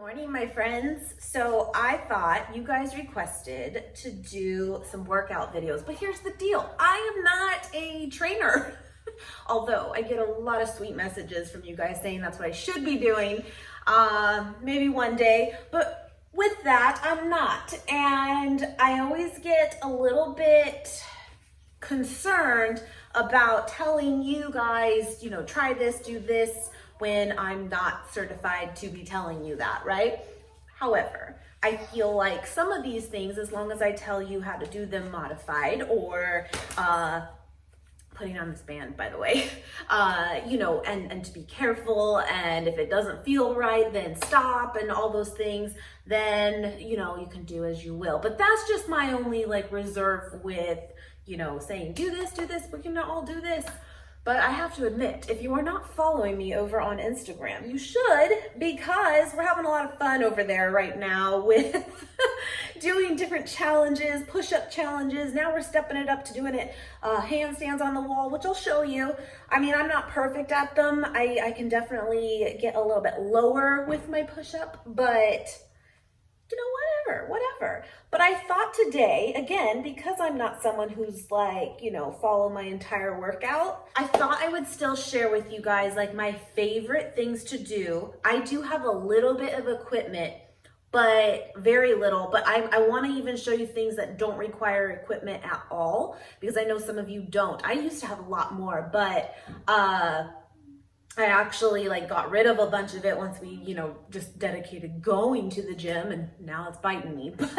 Morning, my friends. So I thought you guys requested to do some workout videos, but here's the deal. I am not a trainer. Although I get a lot of sweet messages from you guys saying that's what I should be doing, maybe one day, but with that, I'm not. And I always get a little bit concerned about telling you guys, try this, do this, when I'm not certified to be telling you that, right? However, I feel like some of these things, as long as I tell you how to do them modified or putting on this band, by the way, and to be careful, and if it doesn't feel right, then stop, and all those things, then, you can do as you will. But that's just my only reserve with, saying, do this, we can all do this. But I have to admit, if you are not following me over on Instagram, you should, because we're having a lot of fun over there right now with doing different challenges, push-up challenges. Now we're stepping it up to doing it handstands on the wall, which I'll show you. I mean, I'm not perfect at them. I can definitely get a little bit lower with my push-up, but whatever. But I thought today, again, because I'm not someone who's follow my entire workout, I thought I would still share with you guys my favorite things to do. I do have a little bit of equipment, but very little, but I want to even show you things that don't require equipment at all, because I know some of you don't. I used to have a lot more, but I actually got rid of a bunch of it once we, just dedicated going to the gym, and now it's biting me. But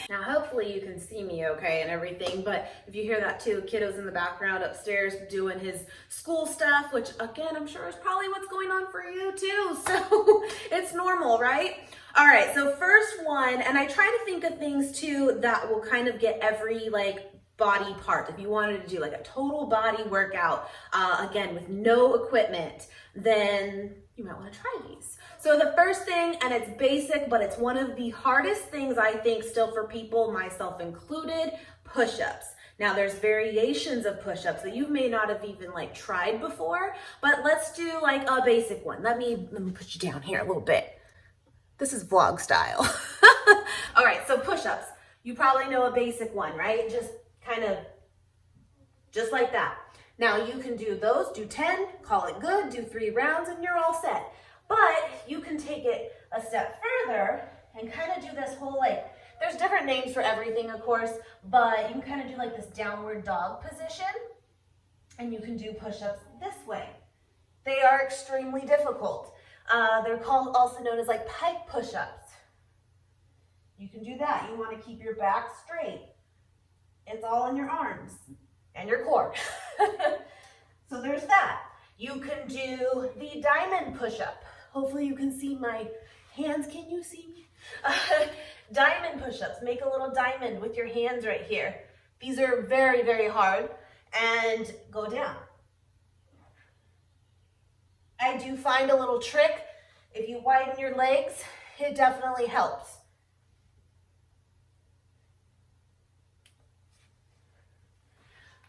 now hopefully you can see me okay and everything. But if you hear that too, kiddo's in the background upstairs doing his school stuff, which again, I'm sure is probably what's going on for you too. So it's normal, right? All right, so first one, and I try to think of things too that will kind of get every body part. If you wanted to do a total body workout, again, with no equipment, then you might want to try these. So the first thing, and it's basic, but it's one of the hardest things I think still for people, myself included, push-ups. Now there's variations of push-ups that you may not have even tried before, but let's do a basic one. Let me put you down here a little bit. This is vlog style. All right, so push-ups. You probably know a basic one, right? Just like that. Now you can do those, do 10, call it good, do 3 rounds, and you're all set. But you can take it a step further and kind of do this whole there's different names for everything, of course, but you can kind of do this downward dog position, and you can do push-ups this way. They are extremely difficult. They're also known as pike push-ups. You can do that. You want to keep your back straight. It's all in your arms and your core. So there's that. You can do the diamond push-up. Hopefully you can see my hands. Can you see me? Diamond push-ups. Make a little diamond with your hands right here. These are very, very hard. And go down. I do find a little trick. If you widen your legs, it definitely helps.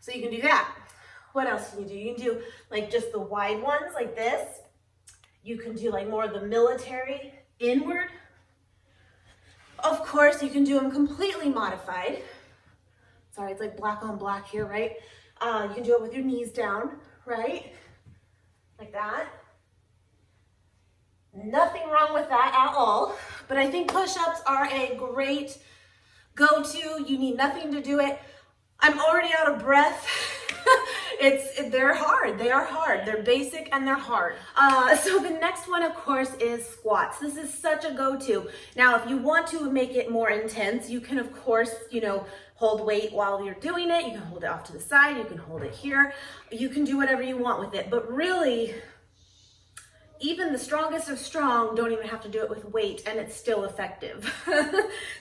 So you can do that. What else can you do? You can do just the wide ones like this. You can do more of the military inward. Of course, you can do them completely modified. Sorry, it's black on black here, right? You can do it with your knees down, right? Like that. Nothing wrong with that at all. But I think push-ups are a great go-to. You need nothing to do it. I'm already out of breath. They're hard. They are hard. They're basic and they're hard. So the next one, of course, is squats. This is such a go-to. Now, if you want to make it more intense, you can, of course, hold weight while you're doing it. You can hold it off to the side. You can hold it here. You can do whatever you want with it. But really, even the strongest of strong don't even have to do it with weight, and it's still effective.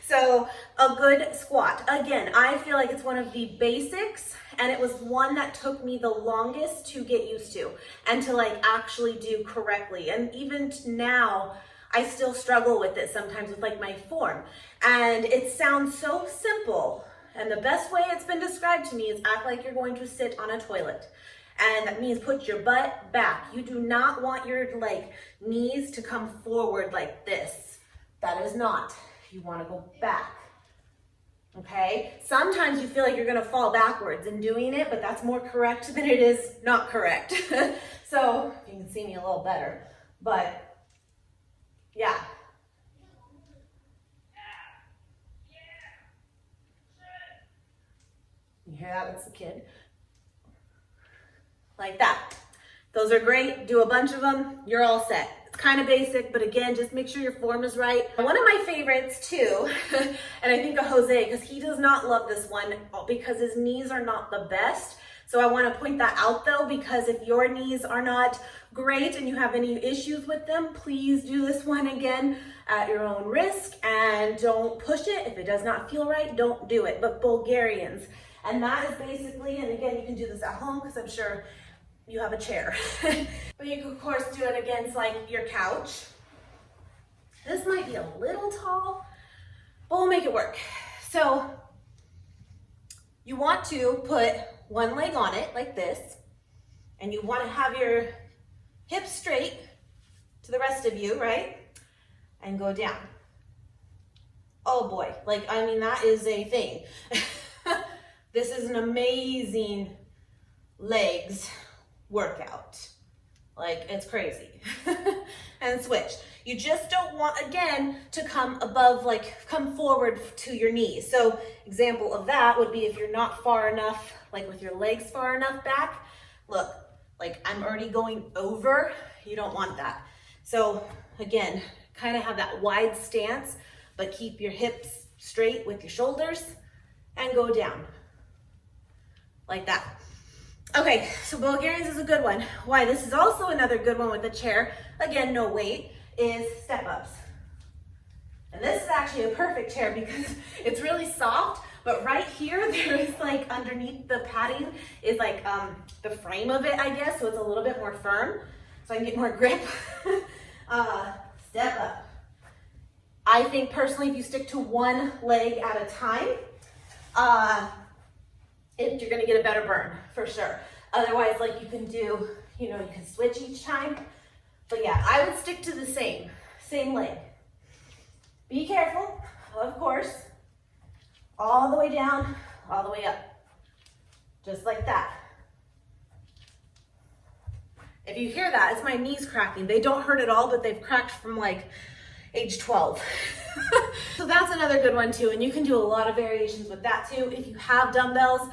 So a good squat. Again, I feel like it's one of the basics, and it was one that took me the longest to get used to and to actually do correctly. And even now, I still struggle with it sometimes with my form. And it sounds so simple. And the best way it's been described to me is act like you're going to sit on a toilet. And that means put your butt back. You do not want your knees to come forward like this. That is not. You want to go back. Okay? Sometimes you feel like you're going to fall backwards in doing it, but that's more correct than it is not correct. So you can see me a little better, but yeah. You hear that? That's the kid. Like that. Those are great. Do a bunch of them. You're all set. It's kind of basic, but again, just make sure your form is right. One of my favorites too, and I think of Jose, because he does not love this one because his knees are not the best. So I want to point that out though, because if your knees are not great and you have any issues with them, please do this one again at your own risk and don't push it. If it does not feel right, don't do it. But Bulgarians, and that is basically, and again, you can do this at home because I'm sure you have a chair. But you can of course do it against like your couch. This might be a little tall, but we'll make it work. So you want to put one leg on it like this, and you want to have your hips straight to the rest of you, right? And go down. Oh boy, like, I mean, that is a thing. This is an amazing legs workout. Like, it's crazy. And switch. You just don't want, again, to come above, like, come forward to your knees. So example of that would be if you're not far enough, like with your legs far enough back. Look, like I'm already going over. You don't want that. So again, kind of have that wide stance, but keep your hips straight with your shoulders and go down like that. Okay, so Bulgarians is a good one. Why, this is also another good one with the chair. Again, no weight, is step ups. And this is actually a perfect chair because it's really soft, but right here, there is like underneath the padding is like the frame of it, I guess, so it's a little bit more firm, so I can get more grip. Step up. I think personally, if you stick to one leg at a time, you're gonna get a better burn for sure. Otherwise, like you can do, you can switch each time. But yeah, I would stick to the same leg. Be careful, of course. All the way down, all the way up. Just like that. If you hear that, it's my knees cracking. They don't hurt at all, but they've cracked from like age 12. So that's another good one too, and you can do a lot of variations with that too. If you have dumbbells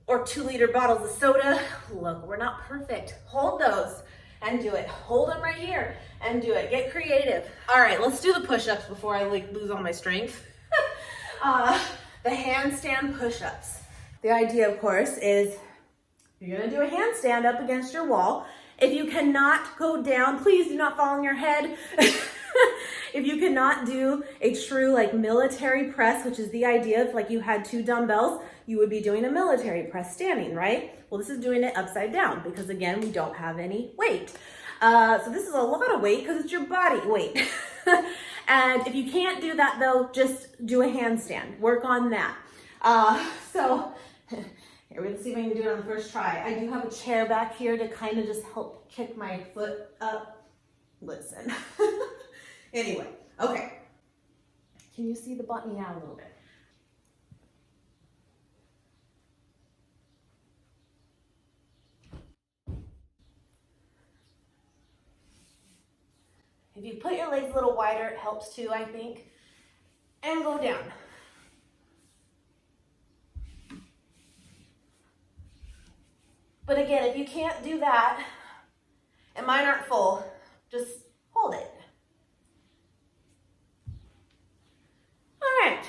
or 2-liter bottles of soda, look, we're not perfect. Hold those and do it. Hold them right here and do it. Get creative. All right, let's do the push-ups before I lose all my strength. The handstand push-ups. The idea, of course, is you're gonna do a handstand up against your wall. If you cannot go down, please do not fall on your head. If you cannot do a true like military press, which is the idea of like you had 2 dumbbells, you would be doing a military press standing, right? Well, this is doing it upside down because again, we don't have any weight. So this is a lot of weight because it's your body weight. And if you can't do that though, just do a handstand, work on that. So here, we're gonna see if I can do it on the first try. I do have a chair back here to kind of just help kick my foot up. Listen. Anyway, okay. Can you see the button? Yeah, a little bit. If you put your legs a little wider, it helps too, I think. And go down. But again, if you can't do that, and mine aren't full, just hold it. All right,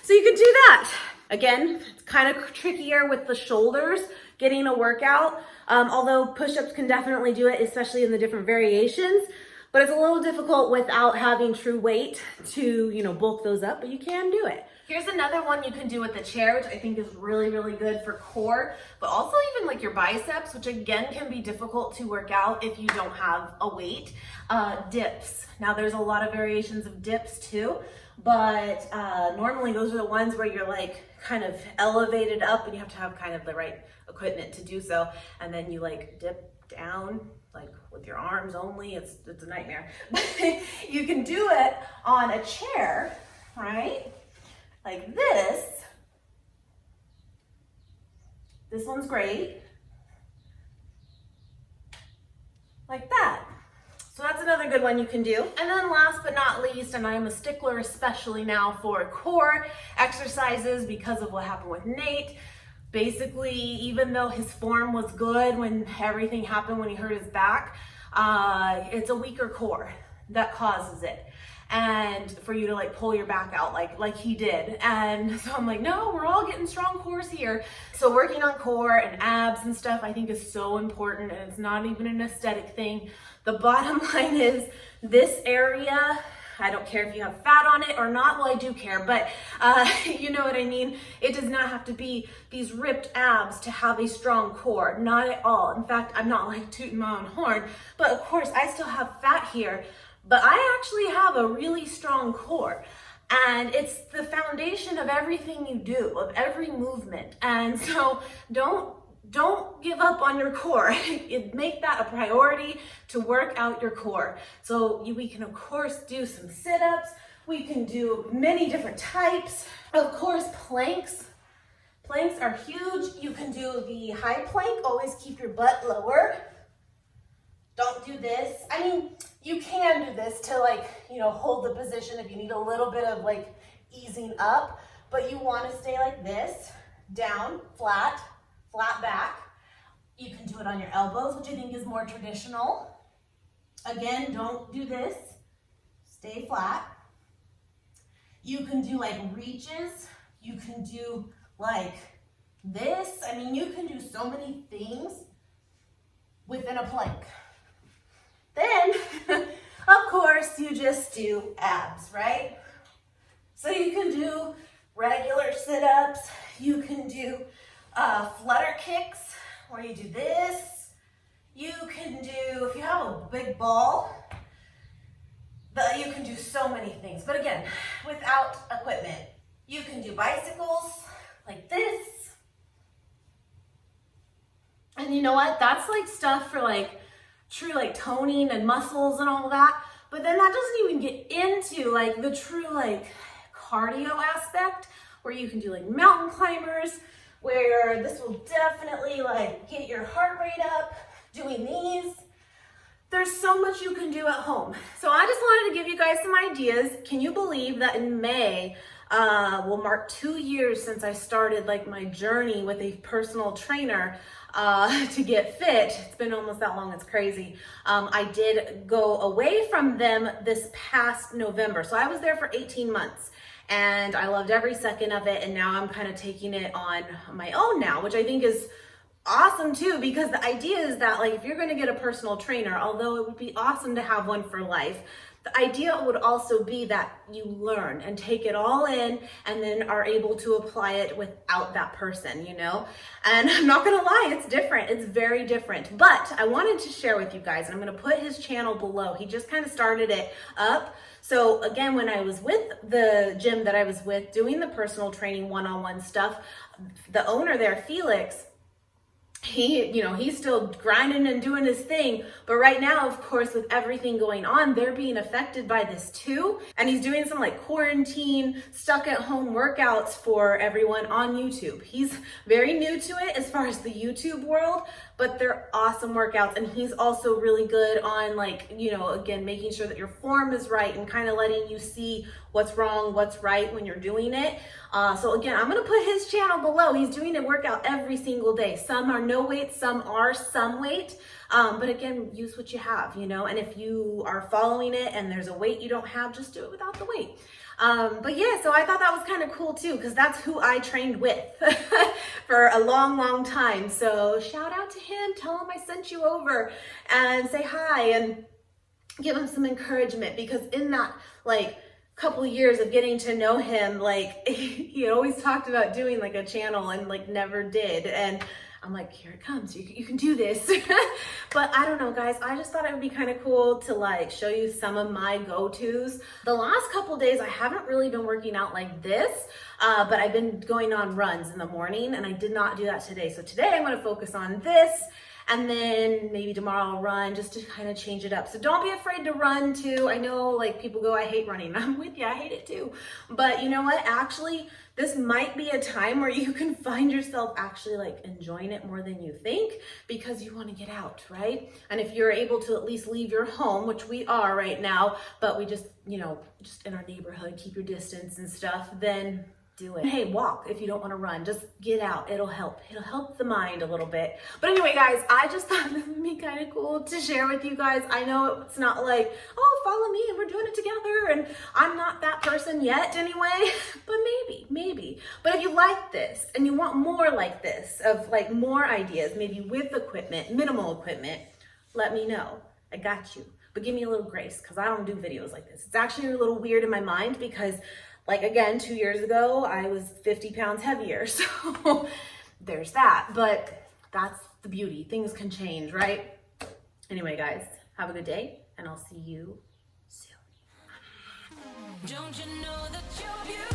so you can do that. Again, it's kind of trickier with the shoulders, getting a workout, although push-ups can definitely do it, especially in the different variations. But it's a little difficult without having true weight to, bulk those up, but you can do it. Here's another one you can do with the chair, which I think is really, really good for core, but also even like your biceps, which again can be difficult to work out if you don't have a weight. Dips. Now there's a lot of variations of dips too, but normally those are the ones where you're like kind of elevated up and you have to have kind of the right equipment to do so. And then you like dip down, like with your arms only. It's a nightmare. But you can do it on a chair, right? Like this. This one's great. Like that. So that's another good one you can do. And then last but not least, and I'm a stickler especially now for core exercises because of what happened with Nate. Basically, even though his form was good when everything happened when he hurt his back, it's a weaker core that causes it. And for you to like pull your back out like he did. And so I'm like, no, we're all getting strong cores here. So working on core and abs and stuff I think is so important, and it's not even an aesthetic thing. The bottom line is this area, I don't care if you have fat on it or not. Well, I do care, but you know what I mean? It does not have to be these ripped abs to have a strong core, not at all. In fact, I'm not like tooting my own horn, but of course I still have fat here, but I actually have a really strong core. And it's the foundation of everything you do, of every movement. And so don't give up on your core. Make that a priority to work out your core. So we can of course do some sit-ups. We can do many different types. Of course, planks. Planks are huge. You can do the high plank. Always keep your butt lower. Don't do this. I mean, you can do this to hold the position if you need a little bit of easing up, but you want to stay like this, down, flat back. You can do it on your elbows, which I think is more traditional. Again, don't do this. Stay flat. You can do reaches. You can do this. I mean, you can do so many things within a plank. Then, of course, you just do abs, right? So you can do regular sit-ups. You can do flutter kicks, where you do this. You can do, if you have a big ball, you can do so many things. But again, without equipment, you can do bicycles like this. And you know what? That's stuff for true toning and muscles and all that. But then that doesn't even get into the true cardio aspect, where you can do mountain climbers, where this will definitely get your heart rate up doing these. There's so much you can do at home. So I just wanted to give you guys some ideas. Can you believe that in May will mark 2 years since I started my journey with a personal trainer to get fit? It's been almost that long, it's crazy. I did go away from them this past November. So I was there for 18 months. And I loved every second of it. And now I'm kind of taking it on my own now, which I think is awesome too, because the idea is that if you're going to get a personal trainer, although it would be awesome to have one for life, the idea would also be that you learn and take it all in and then are able to apply it without that person, And I'm not gonna lie, it's different. It's very different. But I wanted to share with you guys, and I'm gonna put his channel below. He just kind of started it up. So again, when I was with the gym that I was with doing the personal training one-on-one stuff, the owner there, Felix, he's still grinding and doing his thing. But right now, of course, with everything going on, they're being affected by this too. And he's doing some quarantine, stuck at home workouts for everyone on YouTube. He's very new to it as far as the YouTube world, but they're awesome workouts. And he's also really good on again, making sure that your form is right and kind of letting you see what's wrong, what's right when you're doing it. So again, I'm gonna put his channel below. He's doing a workout every single day. Some are no weight, some are some weight. But again, use what you have, and if you are following it and there's a weight you don't have, just do it without the weight. But yeah, so I thought that was kind of cool too, because that's who I trained with for a long, long time. So shout out to him, tell him I sent you over and say hi and give him some encouragement, because in that couple years of getting to know him, he always talked about doing a channel and never did. And I'm here it comes, you can do this. But I don't know, guys, I just thought it would be kind of cool to show you some of my go-tos. The last couple days I haven't really been working out like this, but I've been going on runs in the morning, and I did not do that today. So today I'm going to focus on this. and then maybe tomorrow I'll run just to kind of change it up. So don't be afraid to run too. I know like people go, I hate running. I'm with you, I hate it too. But you know what? Actually, this might be a time where you can find yourself actually like enjoying it more than you think, because you want to get out, right? And if you're able to at least leave your home, which we are right now, but we just, you know, just in our neighborhood, keep your distance and stuff, then do it. Hey, walk if you don't want to run. Just get out. It'll help. It'll help the mind a little bit. But anyway, guys, I just thought this would be kind of cool to share with you guys. I know it's not like, oh, follow me and we're doing it together, and I'm not that person yet anyway, but maybe. But if you like this and you want more like this, of like more ideas, maybe with equipment, minimal equipment, let me know. I got you. But give me a little grace, because I don't do videos like this. It's actually a little weird in my mind because, like, again, 2 years ago, I was 50 pounds heavier. So there's that. But that's the beauty. Things can change, right? Anyway, guys, have a good day, and I'll see you soon. Don't you know that you're beautiful?